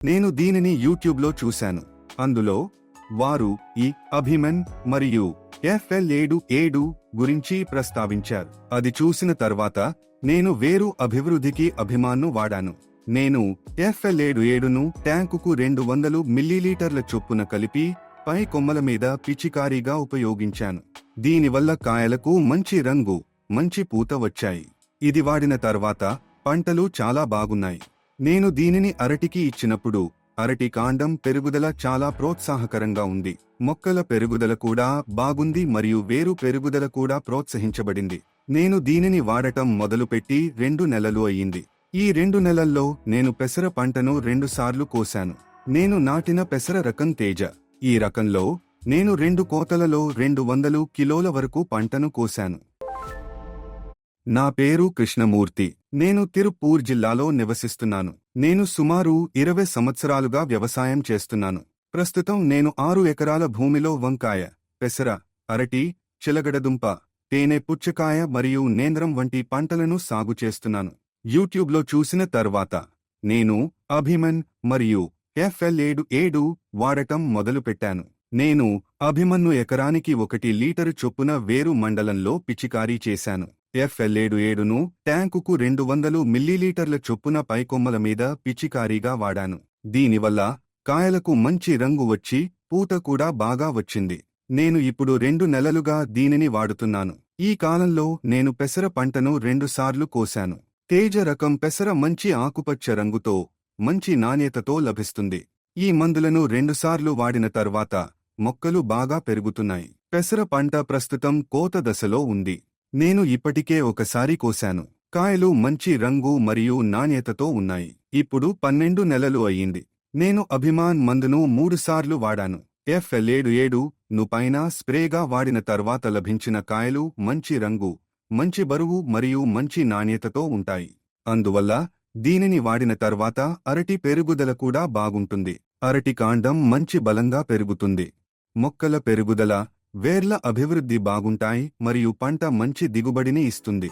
నేను దీనిని యూట్యూబ్లో చూశాను. అందులో వారు ఈ అభిమన్ మరియు FL77 గురించి ప్రస్తావించారు. అది చూసిన తర్వాత నేను వేరు అభివృద్ధికి అభిమాన్ను వాడాను. నేను FL77ను ట్యాంకుకు 200 మిల్లీలీటర్ల చొప్పున కలిపి పై కొమ్మల మీద పిచికారీగా ఉపయోగించాను. దీనివల్ల కాయలకు మంచి రంగు, మంచి పూత వచ్చాయి. ఇది వాడిన తర్వాత పంటలు చాలా బాగున్నాయి. నేను దీనిని అరటికి ఇచ్చినప్పుడు అరటి కాండం పెరుగుదల చాలా ప్రోత్సాహకరంగా ఉంది. మొక్కల పెరుగుదల కూడా బాగుంది మరియు వేరు పెరుగుదల కూడా ప్రోత్సహించబడింది. నేను దీనిని వాడటం మొదలుపెట్టి 2 నెలలు అయ్యింది. ఈ 2 నెలల్లో నేను పెసర పంటను 2 సార్లు కోశాను. నేను నాటిన పెసర రకం తేజ. ఈ రకంలో నేను 2 కోతలలో 200 కిలోల వరకు పంటను కోశాను. నా పేరు కృష్ణమూర్తి. నేను తిరుపూర్ జిల్లాలో నివసిస్తున్నాను. నేను సుమారు 20 సంవత్సరాలుగా వ్యవసాయం చేస్తున్నాను. ప్రస్తుతం నేను 6 ఎకరాల భూమిలో వంకాయ, పెసర, అరటి, చిలగడదుంప, తేనె పుచ్చకాయ మరియు నేంద్రం వంటి పంటలను సాగు చేస్తున్నాను. యూట్యూబ్లో చూసిన తర్వాత నేను అభిమన్ మరియు FL77 వాడటం మొదలుపెట్టాను. నేను అభిమన్ను ఎకరానికి 1 లీటరు చొప్పున వేరు మండలంలో పిచికారీ చేశాను. FL77ను ట్యాంకుకు 200 మిల్లీలీటర్ల చొప్పున పైకొమ్మల మీద పిచికారీగా వాడాను. దీనివల్ల కాయలకు మంచి రంగు వచ్చి పూత కూడా బాగా వచ్చింది. నేను ఇప్పుడు 2 నెలలుగా దీనిని వాడుతున్నాను. ఈ కాలంలో నేను పెసర పంటను 2 సార్లు కోశాను. తేజ రకం పెసర మంచి ఆకుపచ్చ రంగుతో, మంచి నాణ్యతతో లభిస్తుంది. ఈ మందులను 2 సార్లు వాడిన తర్వాత మొక్కలు బాగా పెరుగుతున్నాయి. పెసర పంట ప్రస్తుతం కోత దశలో ఉంది. నేను ఇప్పటికే ఒకసారి కోశాను. కాయలు మంచి రంగు మరియు నాణ్యతతో ఉన్నాయి. ఇప్పుడు 12 నెలలు అయ్యింది. నేను అభిమాన్ మందును 3 సార్లు వాడాను. FL77ను పైన స్ప్రేగా వాడిన తర్వాత లభించిన కాయలు మంచి రంగు, మంచి బరువు మరియు మంచి నాణ్యతతో ఉంటాయి. అందువల్ల దీనిని వాడిన తర్వాత అరటి పెరుగుదల కూడా బాగుంటుంది. అరటి కాండం మంచి బలంగా పెరుగుతుంది. మొక్కల పెరుగుదల, వేర్ల అభివృద్ధి బాగుంటాయి మరియు పంట మంచి దిగుబడిని ఇస్తుంది.